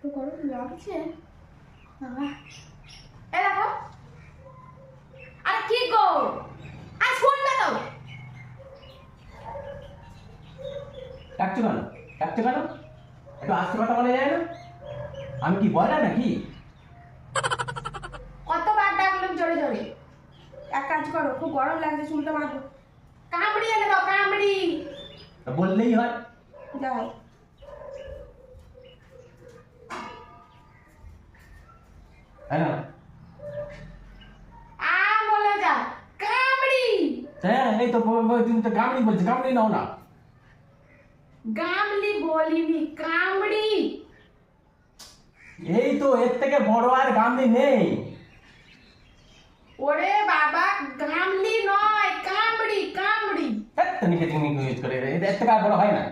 তো গরম লাগছে বাবা। এ দেখো, আরে কি গো, আজ ফোনটা দাও। ডাকছো কেন? ডাকছো কেন? একটু আস্তে কথা বলা যায় না? আমি কি বলা নাকি? কতবার ডাকলাম জোরে জোরে। এক কাজ করো, খুব গরম লাগছে, চুলটা বাঁধো। কামড়ি এনে দাও, কামড়ি। বললেই হয়। যাও। হ্যাঁ বলে যা, কামড়ি। হ্যাঁ, এই তো তুমি তো গামড়ি বলছো, গামড়ি নাও না। গামলি বলিনি, কামড়ি। এই তো এর থেকে বড় আর গামড়ি নেই। ওরে বাবা, গামলি নয়, কামড়ি কামড়ি। তুমি ইউজ করে এর থেকে আর বড় হয় না।